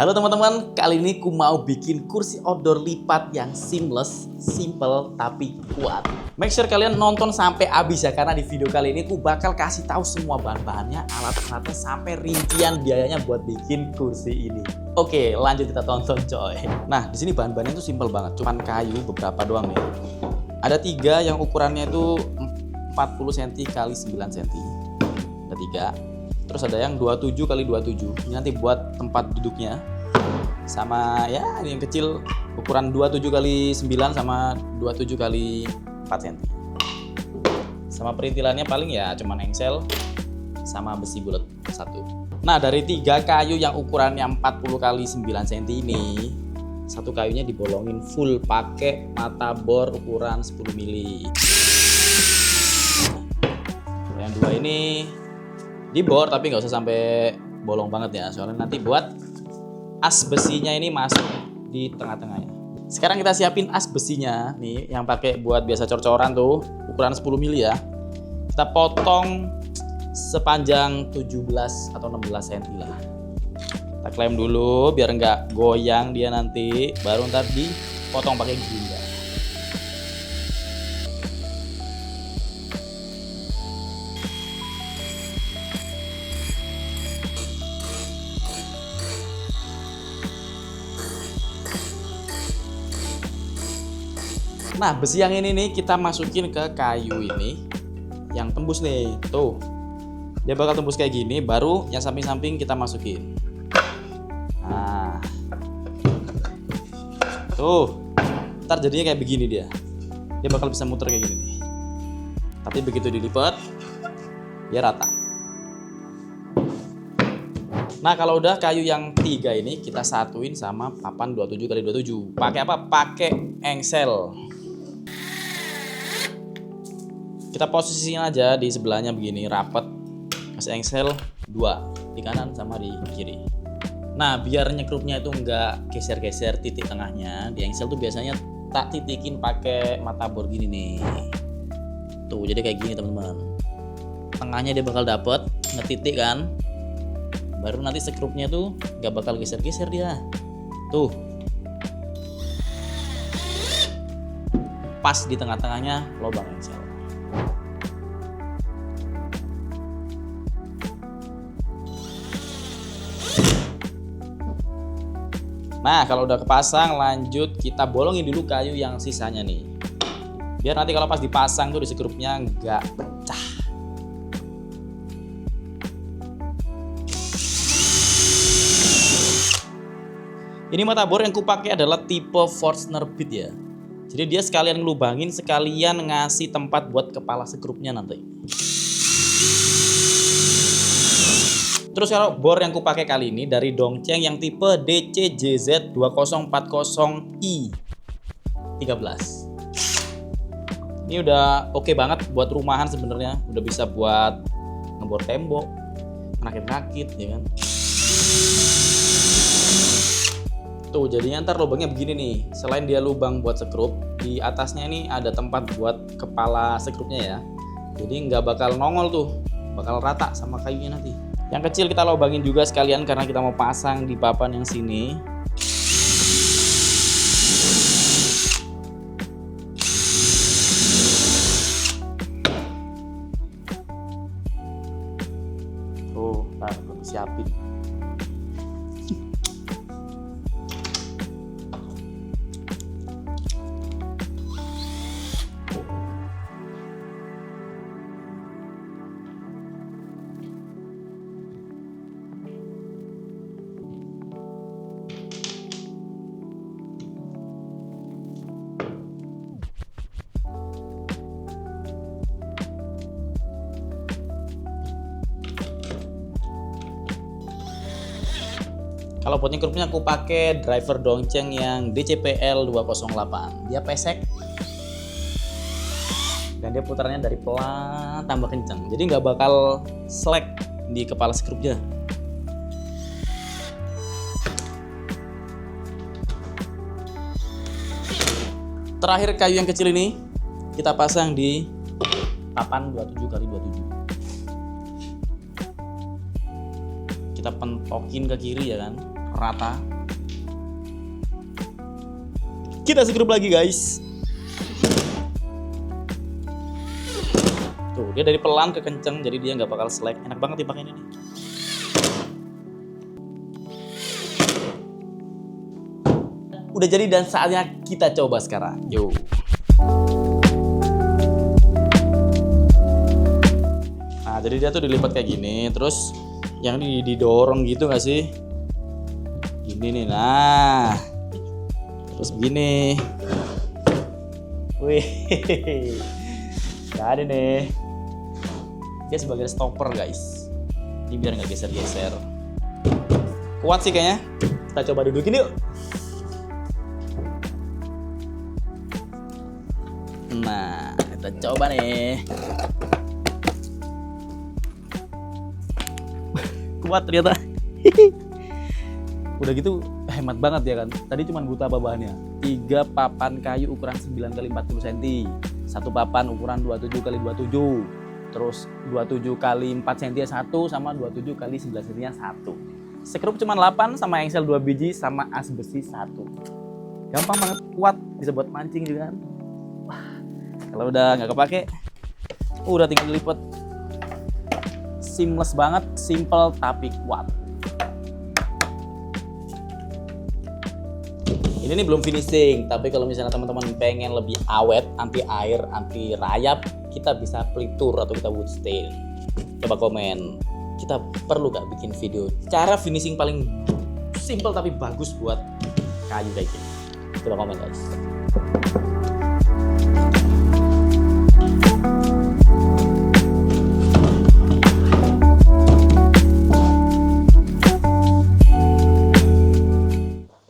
Halo teman-teman, kali ini ku mau bikin kursi outdoor lipat yang seamless, simple tapi kuat. Make sure kalian nonton sampai habis ya, karena di video kali ini ku bakal kasih tahu semua bahan-bahannya, alat-alatnya sampai rincian biayanya buat bikin kursi ini. Oke, lanjut kita tonton coy. Nah, di sini bahan-bahannya itu simple banget, cuman kayu beberapa doang nih. Ada 3 yang ukurannya itu 40 cm x 9 cm. Ada 3. Terus ada yang 27 x 27. Ini nanti buat tempat duduknya. Sama ya ini yang kecil ukuran 27 x 9 sama 27 x 4 cm. Sama perintilannya paling ya cuman engsel sama besi bulat 1. Nah, dari 3 kayu yang ukurannya 40 x 9 cm ini, satu kayunya dibolongin full pakai mata bor ukuran 10 mili. Yang 2 ini dibor tapi nggak usah sampai bolong banget ya, soalnya nanti buat as besinya ini masuk di tengah-tengahnya. Sekarang kita siapin as besinya nih, yang pakai buat biasa cor-coran tuh, ukuran 10 mili ya. Kita potong sepanjang 17 atau 16 cm lah. Kita klem dulu biar nggak goyang dia nanti, baru ntar dipotong pakai gerinda. Nah, besi yang ini nih kita masukin ke kayu ini yang tembus nih, tuh dia bakal tembus kayak gini, baru yang samping-samping kita masukin. Nah, tuh ntar jadinya kayak begini, dia bakal bisa muter kayak gini nih. Tapi begitu dilipat dia rata. Nah, kalau udah kayu yang 3 ini kita satuin sama papan 27 x 27. Pakai apa? Pakai engsel. Kita posisiin aja di sebelahnya begini, rapat. Kasih engsel 2 di kanan sama di kiri. Nah, biar nyekrupnya itu nggak geser-geser titik tengahnya, di engsel tuh biasanya tak titikin pakai mata bor gini nih. Tuh, jadi kayak gini teman-teman. Tengahnya dia bakal dapet ngetitik kan. Baru nanti sekrupnya tuh nggak bakal geser-geser dia. Tuh. Pas di tengah-tengahnya lubang engsel. Nah, kalau udah kepasang, lanjut kita bolongin dulu kayu yang sisanya nih. Biar nanti kalau pas dipasang tuh di sekrupnya nggak pecah. Ini mata bor yang kupakai adalah tipe Forstner Bead ya. Jadi dia sekalian ngelubangin, sekalian ngasih tempat buat kepala sekrupnya nanti. Terus kalau bor yang kupakai kali ini dari Dongcheng yang tipe DCJZ 2040i 13. Ini udah oke banget buat rumahan sebenarnya, udah bisa buat ngebor tembok, rakit-rakit ya kan. Tuh jadinya ntar lubangnya begini nih. Selain dia lubang buat sekrup, di atasnya ini ada tempat buat kepala sekrupnya ya. Jadi nggak bakal nongol tuh, bakal rata sama kayunya nanti. Yang kecil kita lubangin juga sekalian karena kita mau pasang di papan yang sini. Tuh, ntar aku siapin. Kalau buat nyekrupnya aku pakai driver Dongcheng yang DCPL 208. Dia pesek dan dia putarannya dari pelan tambah kencang. Jadi nggak bakal slack di kepala sekrupnya. Terakhir kayu yang kecil ini kita pasang di papan 27 x 27. Kita pentokin ke kiri ya kan, rata. Kita segrup lagi guys. Tuh dia dari pelan ke kenceng, jadi dia nggak bakal slack. Enak banget dipakai ini nih. Udah jadi dan saatnya kita coba sekarang. Yuk. Nah jadi dia tuh dilipat kayak gini, terus yang didorong gitu nggak sih? Gini nih, nah. Terus begini. Wih. Jadi nih. Dia sebagai stopper guys. Ini biar nggak geser-geser. Kuat sih kayaknya. Kita coba dudukin yuk. Nah, kita coba nih. Kuat ternyata. Udah gitu hemat banget ya kan. Tadi cuma butuh apa bahannya? 3 papan kayu ukuran 9x40 cm. 1 papan ukuran 27x27. Terus 27x4 cm 1 sama 27x11 cm 1. Sekrup cuma 8 sama engsel 2 biji sama as besi 1. Gampang banget, kuat, bisa buat mancing juga kan. Wah, kalau udah nggak kepake, udah tinggal dilipat. Seamless banget, simple tapi kuat. Ini nih belum finishing, tapi kalau misalnya teman-teman pengen lebih awet, anti air, anti rayap, kita bisa pelitur atau kita wood stain. Coba komen, kita perlu gak bikin video cara finishing paling simple tapi bagus buat kayu kayak gini? Coba komen guys.